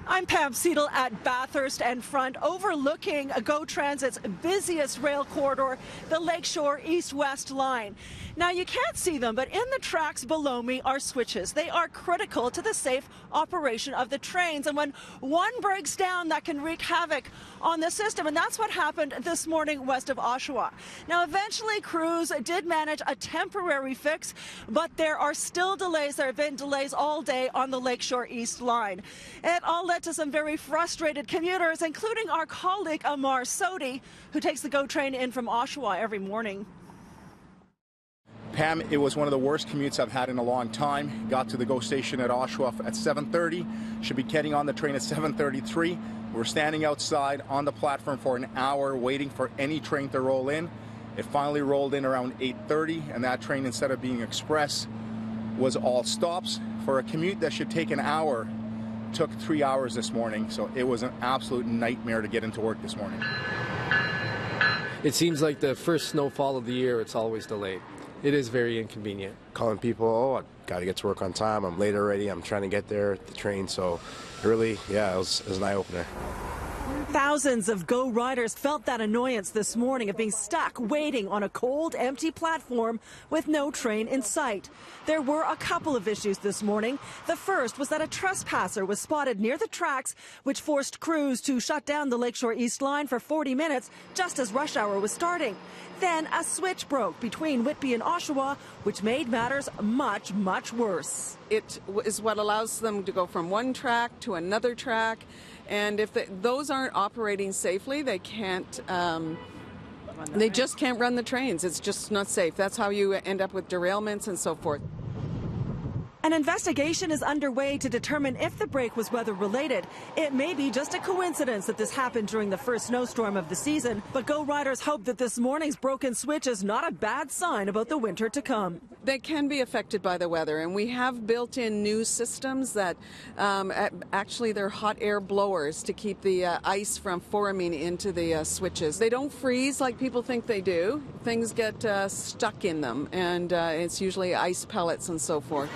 I'm Pam Seidel at Bathurst and Front, overlooking GO Transit's busiest rail corridor, the Lakeshore East-West line. Now, you can't see them, but in the tracks below me are switches. They are critical to the safe operation of the trains, and when one breaks down, that can wreak havoc on the system, and that's what happened this morning west of Oshawa. Now, eventually, crews did manage a temporary fix, but there are still delays. There have been delays all day on the Lakeshore East line. It all led to some very frustrated commuters, including our colleague Amar Sodi, who takes the GO train in from Oshawa every morning. Pam, it was one of the worst commutes I've had in a long time. Got to the GO station at Oshawa at 7:30. Should be getting on the train at 7:33. We're standing outside on the platform for an hour waiting for any train to roll in. It finally rolled in around 8:30, and that train, instead of being express, was all stops. For a commute that should take an hour, took 3 hours this morning, so it was an absolute nightmare to get into work this morning. It seems like the first snowfall of the year, it's always delayed. It is very inconvenient. Calling people, oh, I got to get to work on time, I'm late already, I'm trying to get there at the train, so really, yeah, it was an eye-opener. Thousands of GO riders felt that annoyance this morning of being stuck waiting on a cold, empty platform with no train in sight. There were a couple of issues this morning. The first was that a trespasser was spotted near the tracks, which forced crews to shut down the Lakeshore East line for 40 minutes just as rush hour was starting. Then a switch broke between Whitby and Oshawa, which made matters much, much worse. It is what allows them to go from one track to another track. And if those aren't operating safely, they can't. They just can't run the trains. It's just not safe. That's how you end up with derailments and so forth. An investigation is underway to determine if the break was weather-related. It may be just a coincidence that this happened during the first snowstorm of the season, but GO riders hope that this morning's broken switch is not a bad sign about the winter to come. They can be affected by the weather, and we have built in new systems that actually they're hot air blowers to keep the ice from forming into the switches. They don't freeze like people think they do. Things get stuck in them, and it's usually ice pellets and so forth.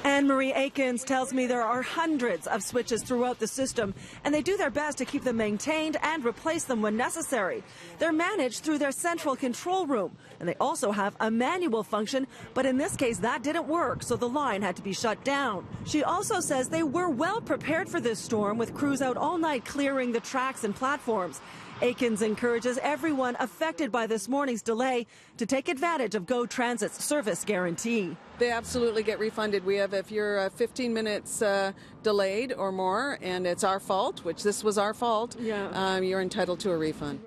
Anne-Marie Aikens tells me there are hundreds of switches throughout the system, and they do their best to keep them maintained and replace them when necessary. They're managed through their central control room, and they also have a manual function, but in this case that didn't work, so the line had to be shut down. She also says they were well prepared for this storm, with crews out all night clearing the tracks and platforms. Aikens encourages everyone affected by this morning's delay to take advantage of GO Transit's service guarantee. They absolutely get refunded. We have, if you're 15 minutes delayed or more, and it's our fault, which this was our fault, you're entitled to a refund.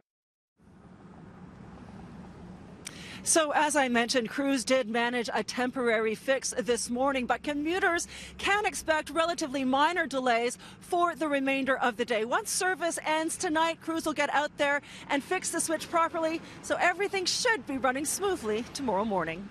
So, as I mentioned, crews did manage a temporary fix this morning, but commuters can expect relatively minor delays for the remainder of the day. Once service ends tonight, crews will get out there and fix the switch properly, so everything should be running smoothly tomorrow morning.